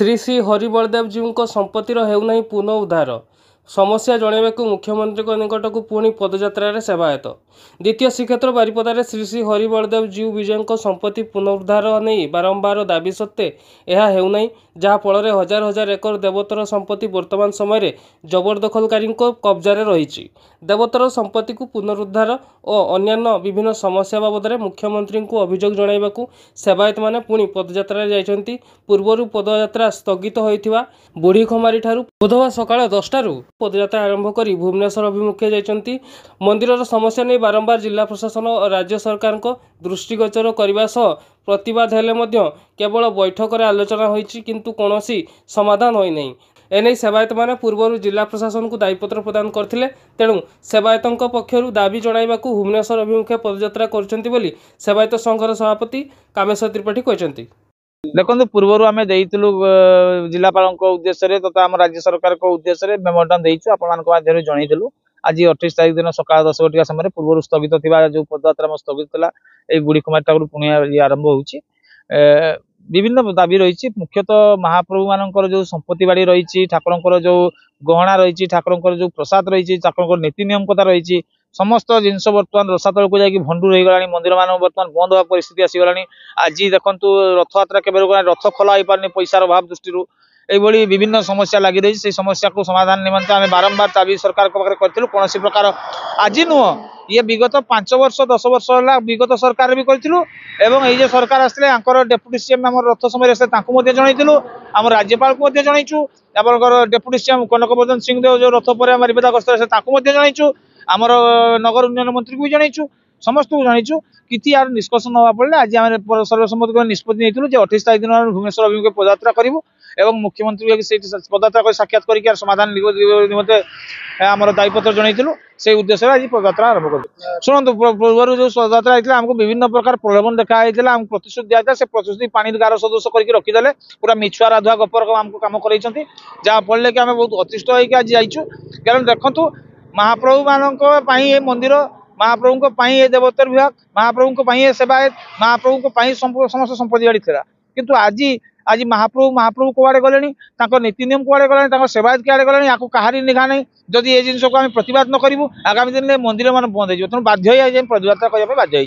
श्री श्री हरिबलदेव जीव संपत्तिर हेउना पुनः समस्या जनवाक मुख्यमंत्री निकट को पुणी पदयात्रा सेवायत द्वितीय श्रीक्षेत्र बारिपदार श्री श्री हरिबलदेव जीव विजय संपत्ति पुनरुद्धार नहीं बारंबार दाबी सत्वे यह हेउना जहाँफल हजार हजार एकर देवोत्तर संपत्ति वर्तमान समय जबरदखलकारी कब्जार रही देवोत्तर संपत्ति को पुनरुद्धार और अन्य विभिन्न समस्या बाबद मुख्यमंत्री को अभियोग जणाइबाकू सेवायत माने पुणी पदयात्रा जाइछन्ति। पूर्वरु पदयात्रा स्थगित होइथिबा बुढ़ीखमारी ठारू बुधवार सकाळ 10टारू पदयात्रा आरंभ करी भुवनेश्वर अभिमुखे जाइछन्ति। मंदिरर समस्या नहीं बारंबार जिला प्रशासन और राज्य सरकार को दृष्टिगोचर करने सह प्रतिवाद हेले मध्य केवल बैठक में आलोचना होइछि किंतु कौनसी समाधान होई नहीं। एने सेवायत माने पूर्व जिला प्रशासन को दायीपत्र प्रदान करथिले तेणु सेवायतों पक्षर दाबी जणाइबाकू भुवनेश्वर अभिमुखे पदयात्रा करछन्ति बोली सेवायत संघर सभापति कामेश्वर त्रिपाठी कहछन्ति। देखो पूर्वर आम देलु जिलापाल उद्देश्य तथा आम राज्य सरकार उद्देश्य मेमोरांडम देचु जनइलु आज 28 तारीख दिन सकाल 10 घटिका समय पूर्व स्थगित थी जो पदयात्रा स्थगित था ये बुढ़ी कुमारी ठाकुर पुणी आरंभ हो विभिन्न दाबी रही मुख्यतः महाप्रभु मान जो संपत्ति बाड़ी रही ठाकुर जो गहना रही ठाकुर जो प्रसाद रही ठाकुर नीति नियम कथा रही समस्त जिनस बर्तमान रसा तल को जाकि भंडूर हो गला मंदिर मान बर्तमान बंद होगा परिस्थिति आसीगला। आज देखु रथयात्रा केवल रथ खोला हो पारे पैसार अभाव दृष्टि यही विभिन्न समस्या लगी रही से समस्या को समाधान निमंते आम बारंबार दाबी सरकार करूँ कौन प्रकार आज नुह ये विगत 5 वर्ष 10 वर्ष है विगत सरकार भी करूँ ये सरकार आसते डेप्यूटी सीएम आम रथ समय जनइलु आम राज्यपाल को जनइचु आप डेप्यूटी सीएम कनकवर्धन सिंहदेव जो रथ पर बारिपदा गस्तर जनइचु आमर नगर उन्नयन मंत्री को भी जनइचु समस्त को जनइचु कि यार निष्कर्षण हवा पड़े आज आम सर्वसम्मत निष्पत्ति नहीं 28 तारीख दिन भुवनेश्वर अभिमुखे पदयात्रा करूँ एवं मुख्यमंत्री पदयात्रा कर साक्षात कर समाधान निमंते आम दायीपत्र जनइलु से उद्देश्य आज पदयात्रा आरंभ कर शुणु पूर्व जो पदयात्रा होता आमको विभिन्न प्रकार प्रलोभन देखा आमको प्रतिश्रुति दिया से प्रतिश्रुति पानी गार सदृश करके रखीदे पूरा मिछुआ राधुआ गपर आमको कम कर जहाँफल कि आम बहुत अतिष्ठ होकर आज जाइचु कारण देखु महाप्रभु मान मंदिर महाप्रभु को देवोत्तर विभाग महाप्रभु को सेवायत महाप्रभु को समस्त संपत्ति बाड़ी था किंतु आज महाप्रभु कुआड़े गले नीति नियम कुआड़े गला सेवायत कुआड़े गले या कहारी निघा नहीं जदि ये जिन को आम प्रतिवाद न करूँ आगामी दिन में मंदिर मान बंद हो तेणु बाध्य पदयात्रा करने बाध्य।